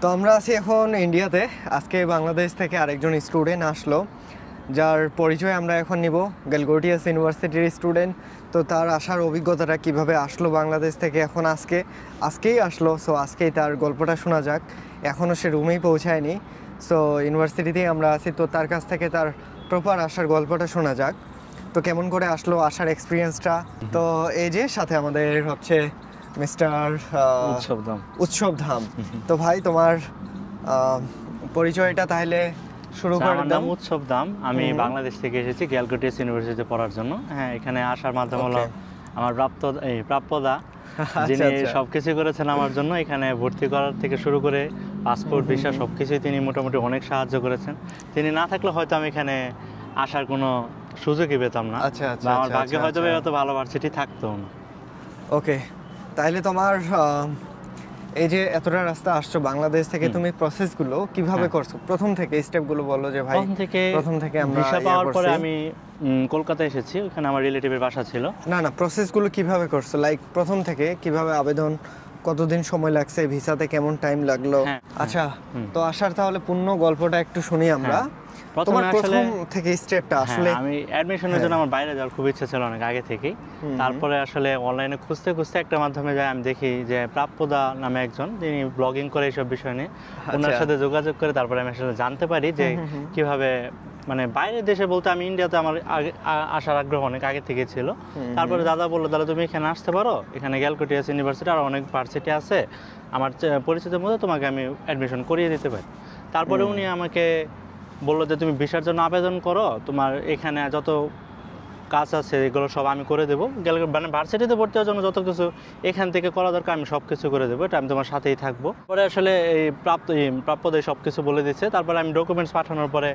তো আমরা আছি এখন ইন্ডিয়াতে। আজকে বাংলাদেশ থেকে আরেকজন স্টুডেন্ট আসলো, যার পরিচয় আমরা এখন নিব। গ্যালগোটিয়াস ইউনিভার্সিটির স্টুডেন্ট। তো তার আসার অভিজ্ঞতাটা কিভাবে আসলো বাংলাদেশ থেকে, এখন আজকেই আসলো। সো আজকেই তার গল্পটা শোনা যাক। এখনও সে রুমেই পৌঁছায়নি। সো ইউনিভার্সিটিতেই আমরা আছি, তো তার কাছ থেকে তার প্রপার আসার গল্পটা শোনা যাক। তো কেমন করে আসলো, আসার এক্সপিরিয়েন্সটা। তো এই যে সাথে আমাদের হচ্ছে মিস্টার উৎসব ধাম। তো ভাই তোমার পরিচয়টা তাহলে শুরু করে দাও। আমার নাম উৎসব ধাম, আমি বাংলাদেশ থেকে এসেছি গ্যালগোটিয়াস ইউনিভার্সিটিতে পড়ার জন্য। হ্যাঁ, এখানে আসার মাধ্যম হলো আমার প্রাপ্যদা, যিনি সবকিছু করেছেন আমার জন্য। এখানে ভর্তি করার থেকে শুরু করে পাসপোর্ট ভিসা সবকিছুই তিনি মোটামুটি অনেক সাহায্য করেছেন। তিনি না থাকলে হয়তো আমি এখানে আসার কোনো সুযোগই পেতাম না। আমার ভাগ্যে হয়তো এত ভালো ভার্সিটি থাকতো না। ওকে, তাহলে তোমার এই যে এতটা রাস্তা আসছো বাংলাদেশ থেকে, তুমি প্রসেসগুলো কিভাবে করছো? প্রথম থেকে স্টেপগুলো বলো যে ভাই। প্রথম থেকে আমরা ভিসা পাওয়ার পরে আমি কলকাতায় এসেছি, ওখানে আমার রিলেটিভের বাসা ছিল। না প্রসেসগুলো কিভাবে করছো, লাইক প্রথম থেকে কিভাবে আবেদন, কতদিন সময় লাগছে, ভিসাতে কেমন টাইম লাগলো? আচ্ছা, তো আসার তাহলে পূর্ণ গল্পটা একটু শুনি আমরা। তোমার প্রথম থেকে স্টেপটা আসলে। আমি অ্যাডমিশনের জন্য আমার বাইরে যাওয়ার খুব ইচ্ছা ছিল অনেক আগে থেকেই। তারপরে আসলে অনলাইনে খুঁজতে খুঁজতে একটা মাধ্যমে যাই, আমি দেখি যে প্রাপ্যদা নামে একজন, যিনি ব্লগিং করে এইসব বিষয় নিয়ে, ওনার সাথে যোগাযোগ করে তারপরে আমি আসলে জানতে পারি যে কিভাবে, মানে বাইরের দেশে বলতে আমি ইন্ডিয়াতে আমার আসার আগ্রহ অনেক আগে থেকে ছিল। তারপরে দাদা বললো, দাদা তুমি এখানে আসতে পারো, এখানে গ্যালগোটিয়াস ইউনিভার্সিটি আর অনেক ভার্সিটি আছে, আমার পরিচিতের মধ্যে তোমাকে আমি অ্যাডমিশন করিয়ে দিতে পারি। তারপরে উনি আমাকে বললো যে তুমি ভিসার জন্য আবেদন করো, তোমার এখানে যত কাজ আছে এগুলো সব আমি করে দেবো। মানে ভার্সিটিতে ভর্তি হওয়ার জন্য যত কিছু এখান থেকে করা দরকার আমি সব কিছু করে দেবো, এটা আমি তোমার সাথেই থাকবো। পরে আসলে এই প্রাপ্যদের সব কিছু বলে দিচ্ছে। তারপরে আমি ডকুমেন্টস পাঠানোর পরে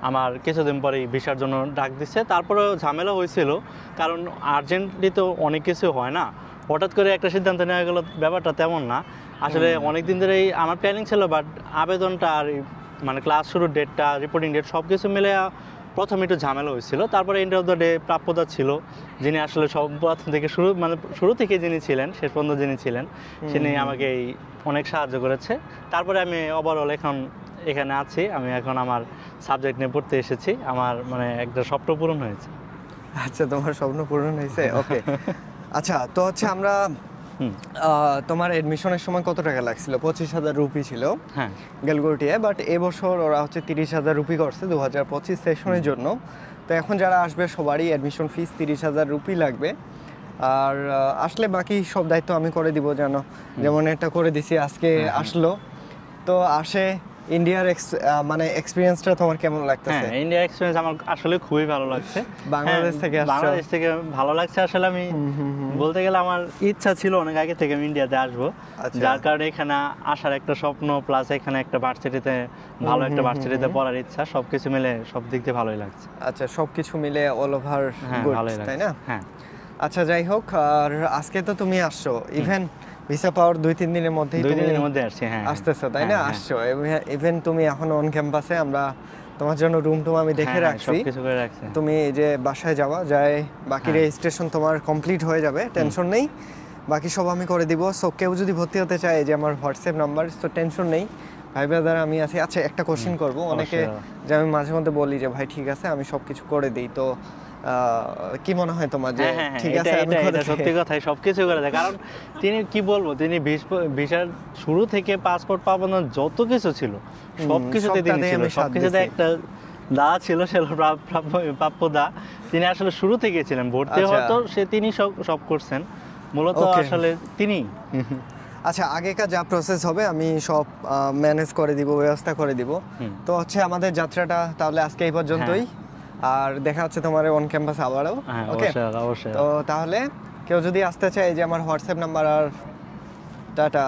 আমার কিছুদিন পরেই ভিসার জন্য ডাক দিচ্ছে। তারপরে ঝামেলা হয়েছিল, কারণ আর্জেন্টলি তো অনেক কিছু হয় না, হঠাৎ করে একটা সিদ্ধান্ত নেওয়া গেল, ব্যাপারটা তেমন না। আসলে অনেক দিন ধরেই আমার প্ল্যানিং ছিল, বাট আবেদনটা আর মানে ক্লাস শুরুর ডেটটা, রিপোর্টিং ডেট সব কিছু মিলে প্রথমে একটু ঝামেলা হয়েছিল। তারপরে এন্ড অফ দ্য ডে প্রাপ্যদা ছিল, যিনি আসলে সব প্রথম থেকে শুরু থেকে যিনি ছিলেন, শেষ পর্যন্ত যিনি ছিলেন, তিনি আমাকে অনেক সাহায্য করেছে। তারপরে আমি ওভারঅল এখন এখানে আছি। আমি এখন আমার সাবজেক্ট নিয়ে পড়তে এসেছি, আমার মানে একটা স্বপ্ন পূরণ হয়েছে। আচ্ছা, তোমার স্বপ্ন পূরণ হয়েছে। ওকে, আচ্ছা, তো হচ্ছে আমরা তোমার এডমিশনের সময় কত টাকা লাগছিল? 25,000 রুপি ছিল গ্যালগোটিয়া, বাট এবছর ওরা হচ্ছে 30,000 রুপি করছে 2025 সেশনের জন্য। তো এখন যারা আসবে সবারই অ্যাডমিশন ফিস 30,000 রুপি লাগবে। আর আসলে বাকি সব দায়িত্ব আমি করে দিব, জানো, যেমন এটা করে দিছি আজকে আসলো। তো আসে ইন্ডিয়ার মানে এক্সপেরিয়েন্সটা তোমার কেমন লাগতেছে? ইন্ডিয়ার এক্সপেরিয়েন্স আমার আসলে খুবই ভালো লাগছে। বাংলাদেশ থেকে ভালো লাগছে। আসলে আমি বলতে গেলে আমার ইচ্ছা ছিল অনেক আগে থেকে আমি ইন্ডিয়াতে আসবো, যার কারণে এখানে আসার একটা স্বপ্ন, প্লাস এখানে একটা ভার্সিটিতে, ভালো একটা ভার্সিটিতে পড়ার ইচ্ছা, সবকিছু মিলে সব দিক দিয়ে ভালোই লাগছে। আচ্ছা, সবকিছু মিলে অল ওভার গুড, তাই না? হ্যাঁ। আচ্ছা, যাই হোক, আর আজকে তো তুমি আসছো, ইভেন ভিসা পাওয়ার 2-3 দিনের মধ্যেই আসছি। হ্যাঁ, আসতেছো, তাই না? আসছো, ইভেন তুমি এখন অন ক্যাম্পাসে, আমরা তোমার জন্য রুম আমি দেখে রাখছি। তুমি যে বাসায় যাওয়া যায়, বাকি রেজিস্ট্রেশন তোমার কমপ্লিট হয়ে যাবে, টেনশন নেই, বাকি সব আমি করে দিব। সো কেউ যদি ভর্তি হতে চায়, যে আমার হোয়াটসঅ্যাপ নাম্বার, তো টেনশন নেই ভাই, ব্রাদার আমি আছি। আচ্ছা, একটা কোশ্চেন করবো, অনেকে যে আমি মাঝে মধ্যে বলি যে ভাই ঠিক আছে আমি সবকিছু করে দিই, তো কি মনে হয় তোমার যে ঠিক আছে? সত্যি কথাই, সবকিছু করে দেয়। কারণ তিনি কি বলবো, তিনি ভিসার শুরু থেকে পাসপোর্ট পাওয়ানো যত কিছু ছিল সবকিছুতে তিনি ছিল, সবকিছুতে একটা দা ছিল, সে প্রাপ্যদা। তিনি আসলে শুরু থেকে ছিলেন, ভর্তি হতো তিনি সব করছেন মূলত, আসলে তিনি। আচ্ছা, আগেকার যা প্রসেস হবে আমি সব ম্যানেজ করে দিব, ব্যবস্থা করে দিব। তো হচ্ছে আমাদের যাত্রাটা তাহলে আজকে এই পর্যন্তই, আর দেখা হচ্ছে তোমার অন ক্যাম্পাস আবারও। ওকে, তো তাহলে কেউ যদি আসতে চায়, যে আমার হোয়াটসঅ্যাপ নাম্বার, আর টাটা।